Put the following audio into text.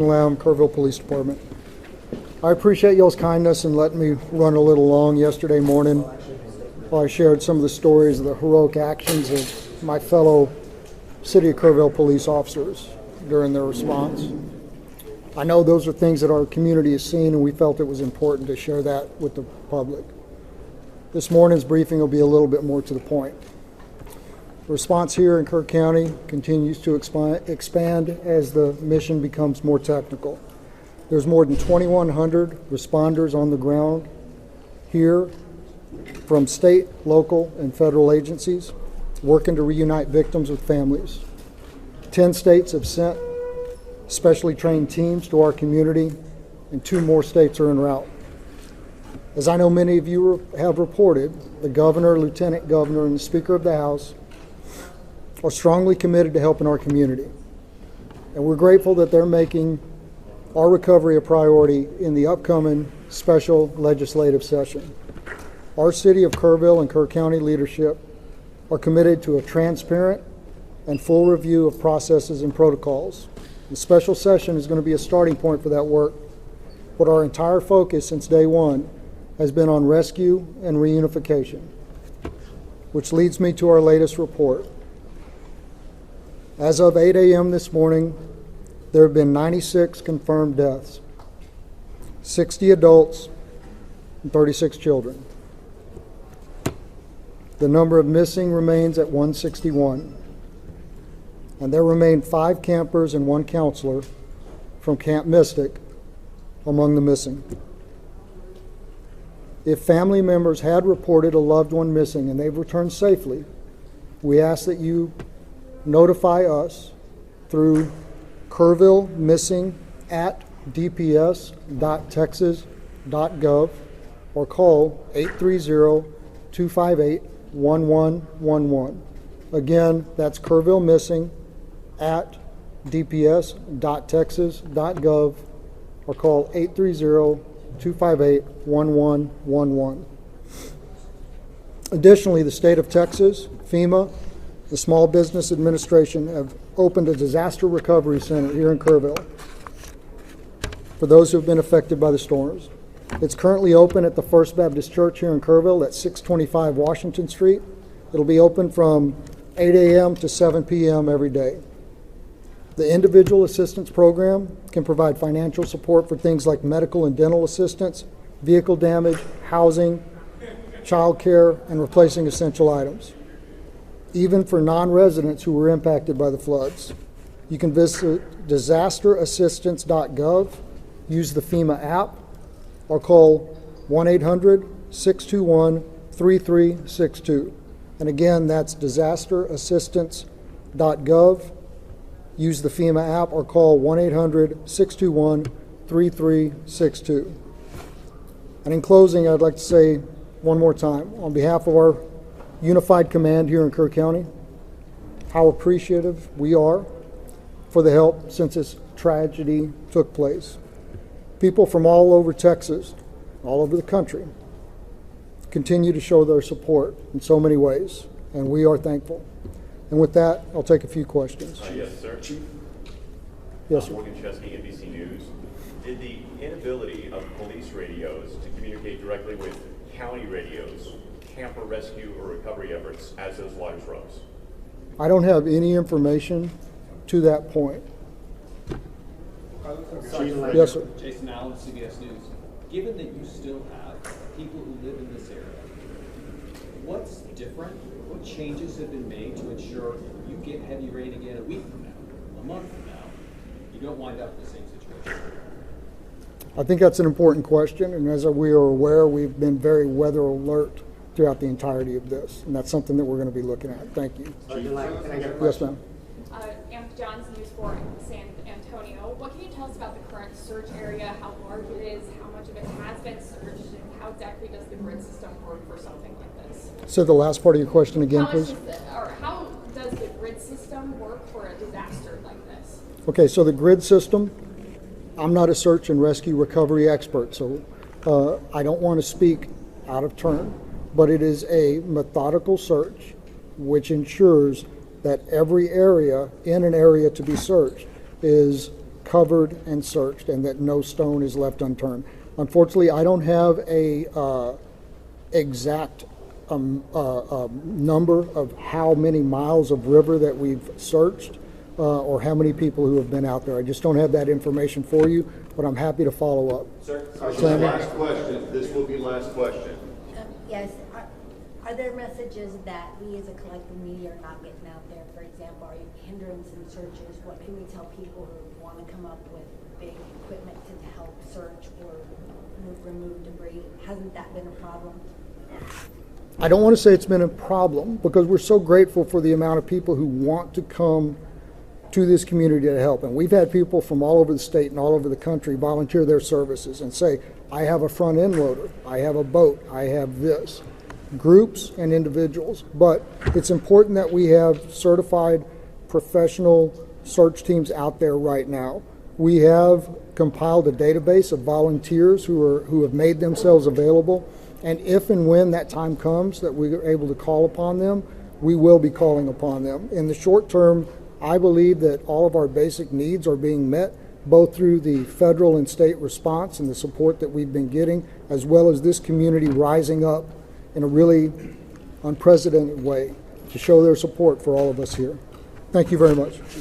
Kerrville Police Department. I appreciate y'all's kindness in letting me run a little long yesterday morning while I shared some of the stories of the heroic actions of my fellow City of Kerrville police officers during their response. I know those are things that our community has seen, and we felt it was important to share that with the public. This morning's briefing will be a little bit more to the point. The response here in Kerr County continues to expand as the mission becomes more technical. There's more than 2,100 responders on the ground here from state, local, and federal agencies working to reunite victims with families. 10 states have sent specially trained teams to our community, and 2 more states are en route. As I know many of you have reported, the governor, lieutenant governor, and the Speaker of the House are strongly committed to helping our community. And we're grateful that they're making our recovery a priority in the upcoming special legislative session. Our City of Kerrville and Kerr County leadership are committed to a transparent and full review of processes and protocols. The special session is going to be a starting point for that work, but our entire focus since day one has been on rescue and reunification, which leads me to our latest report. As of 8 a.m. this morning, there have been 96 confirmed deaths, 60 adults and 36 children. The number of missing remains at 161, and there remain 5 campers and 1 counselor from Camp Mystic among the missing. If family members had reported a loved one missing and they've returned safely, we ask that you notify us through kerrvillemissing@dps.texas.gov or call 830-258-1111. Again, that's kerrvillemissing@dps.texas.gov or call 830-258-1111. Additionally, the state of Texas, FEMA, the Small Business Administration have opened a disaster recovery center here in Kerrville for those who have been affected by the storms. It's currently open at the First Baptist Church here in Kerrville at 625 Washington Street. It'll be open from 8 a.m. to 7 p.m. every day. The Individual Assistance Program can provide financial support for things like medical and dental assistance, vehicle damage, housing, child care, and replacing essential items, even for non-residents who were impacted by the floods. You can visit disasterassistance.gov, use the FEMA app, or call 1-800-621-3362. And again, that's disasterassistance.gov, use the FEMA app, or call 1-800-621-3362. And in closing, I'd like to say one more time, on behalf of our Unified Command here in Kerr County, how appreciative we are for the help since this tragedy took place. People from all over Texas, all over the country, continue to show their support in so many ways, and we are thankful. And with that, I'll take a few questions. Yes, sir. Chief? Yes, sir. Morgan Chesky, NBC News. Did the inability of police radios to communicate directly with county radios hamper rescue or recovery efforts as those waters rose? I don't have any information to that point. Yes, sir. Jason Allen, CBS News. Given that you still have people who live in this area, what's different? What changes have been made to ensure you get heavy rain again a week from now, a month from now, you don't wind up in the same situation? I think that's an important question, and as we are aware, we've been very weather alert throughout the entirety of this, and that's something that we're going to be looking at. Thank you. Yes, ma'am. Amp Johns, News 4 San Antonio. What can you tell us about the current search area, how large it is, how much of it has been searched, and how exactly does the grid system work for something like this? So the last part of your question again, please. How does the grid system work for a disaster like this? Okay, so the grid system, I'm not a search and rescue recovery expert, so I don't want to speak out of turn, but it is a methodical search which ensures that every area in an area to be searched is recovered and searched, and that no stone is left unturned. Unfortunately, I don't have a exact number of how many miles of river that we've searched or how many people who have been out there. I just don't have that information for you, but I'm happy to follow up. Sir, Last question. This will be last question. Yes, are there messages that we as a collective media are not getting out there? For example, are you hindering some searches? What can we tell people who want to come up with big equipment to help search or remove debris? Hasn't that been a problem? I don't want to say it's been a problem because we're so grateful for the amount of people who want to come to this community to help. And we've had people from all over the state and all over the country volunteer their services and say, I have a front end loader, I have a boat, I have this. Groups and individuals. But it's important that we have certified professional search teams out there right now. We have compiled a database of volunteers who have made themselves available. And if and when that time comes that we are able to call upon them, we will be calling upon them. In the short term, I believe that all of our basic needs are being met, both through the federal and state response and the support that we've been getting, as well as this community rising up in a really unprecedented way to show their support for all of us here. Thank you very much.